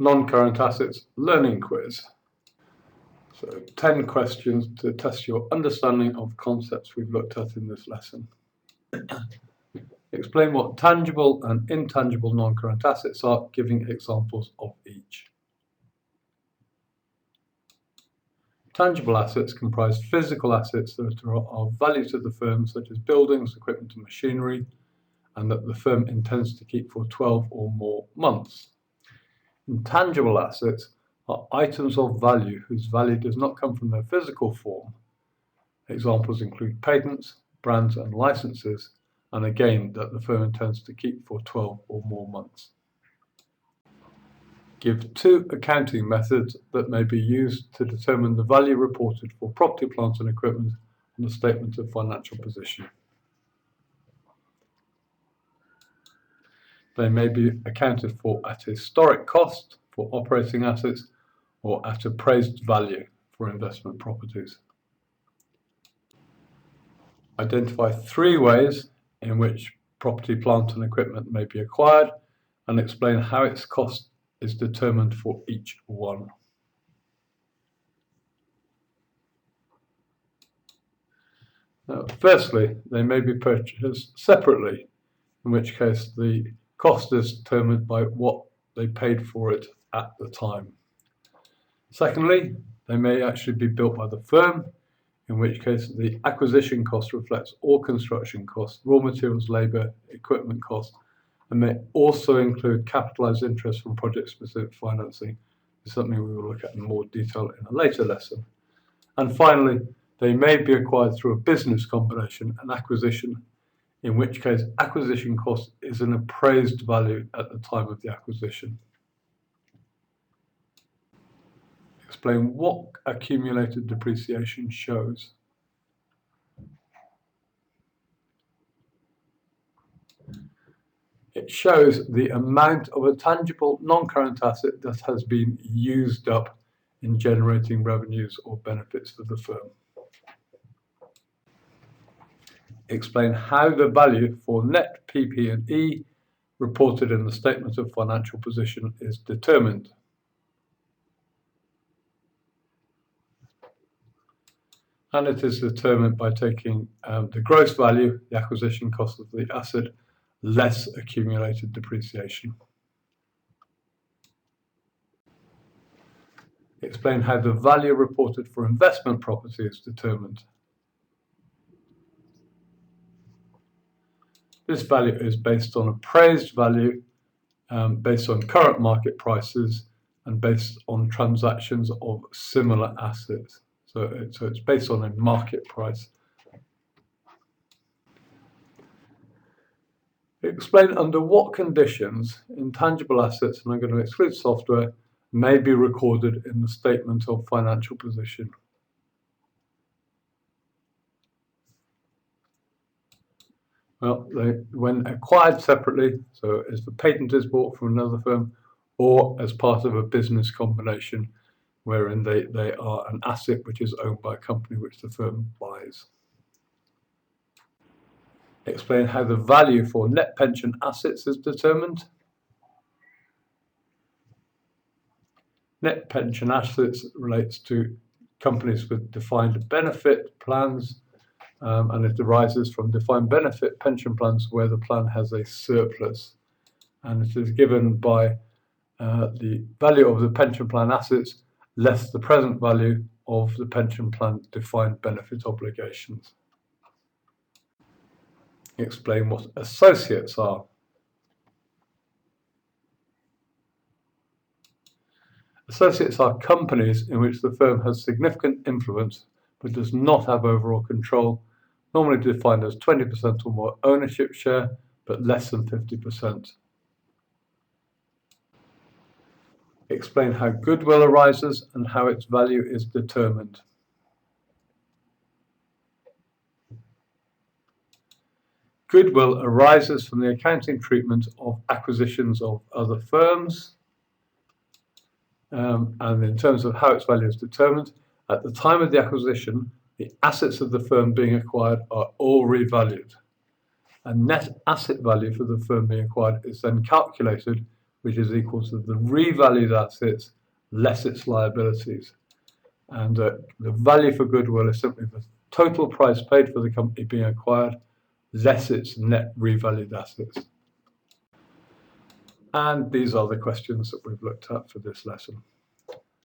non-current assets learning quiz. So 10 questions to test your understanding of concepts we've looked at in this lesson. Explain what tangible and intangible non-current assets are, giving examples of each. Tangible assets comprise physical assets that are of value to the firm, such as buildings, equipment and machinery, and that the firm intends to keep for 12 or more months. Intangible assets are items of value whose value does not come from their physical form. Examples include patents, brands and licenses, and again that the firm intends to keep for 12 or more months. Give 2 accounting methods that may be used to determine the value reported for property, plant and equipment in the statement of financial position. They may be accounted for at historic cost for operating assets or at appraised value for investment properties. Identify 3 ways in which property, plant and equipment may be acquired and explain how its cost is determined for each one. Now, firstly, they may be purchased separately, in which case the cost is determined by what they paid for it at the time. Secondly, they may actually be built by the firm, in which case the acquisition cost reflects all construction costs, raw materials, labour, equipment costs, and may also include capitalised interest from project-specific financing. It's something we will look at in more detail in a later lesson. And finally, they may be acquired through a business combination, an acquisition, in which case acquisition cost is an appraised value at the time of the acquisition. Explain what accumulated depreciation shows. It shows the amount of a tangible non-current asset that has been used up in generating revenues or benefits for the firm. Explain how the value for net PP&E reported in the statement of financial position is determined. And it is determined by taking the gross value, the acquisition cost of the asset, less accumulated depreciation. Explain how the value reported for investment property is determined. This value is based on appraised value, based on current market prices, and based on transactions of similar assets. So it's based on a market price. Explain under what conditions intangible assets, and I'm going to exclude software, may be recorded in the statement of financial position. Well, when acquired separately, so as the patent is bought from another firm, or as part of a business combination, wherein they are an asset which is owned by a company which the firm buys. Explain how the value for net pension assets is determined. Net pension assets relates to companies with defined benefit plans, and it arises from defined benefit pension plans where the plan has a surplus, and it is given by the value of the pension plan assets less the present value of the pension plan defined benefit obligations. Explain what associates are. Associates are companies in which the firm has significant influence but does not have overall control, normally defined as 20% or more ownership share, but less than 50%. Explain how goodwill arises and how its value is determined. Goodwill arises from the accounting treatment of acquisitions of other firms. And in terms of how its value is determined, at the time of the acquisition, the assets of the firm being acquired are all revalued. A net asset value for the firm being acquired is then calculated which is equal to the revalued assets less its liabilities. And the value for goodwill is simply the total price paid for the company being acquired less its net revalued assets. And these are the questions that we've looked at for this lesson.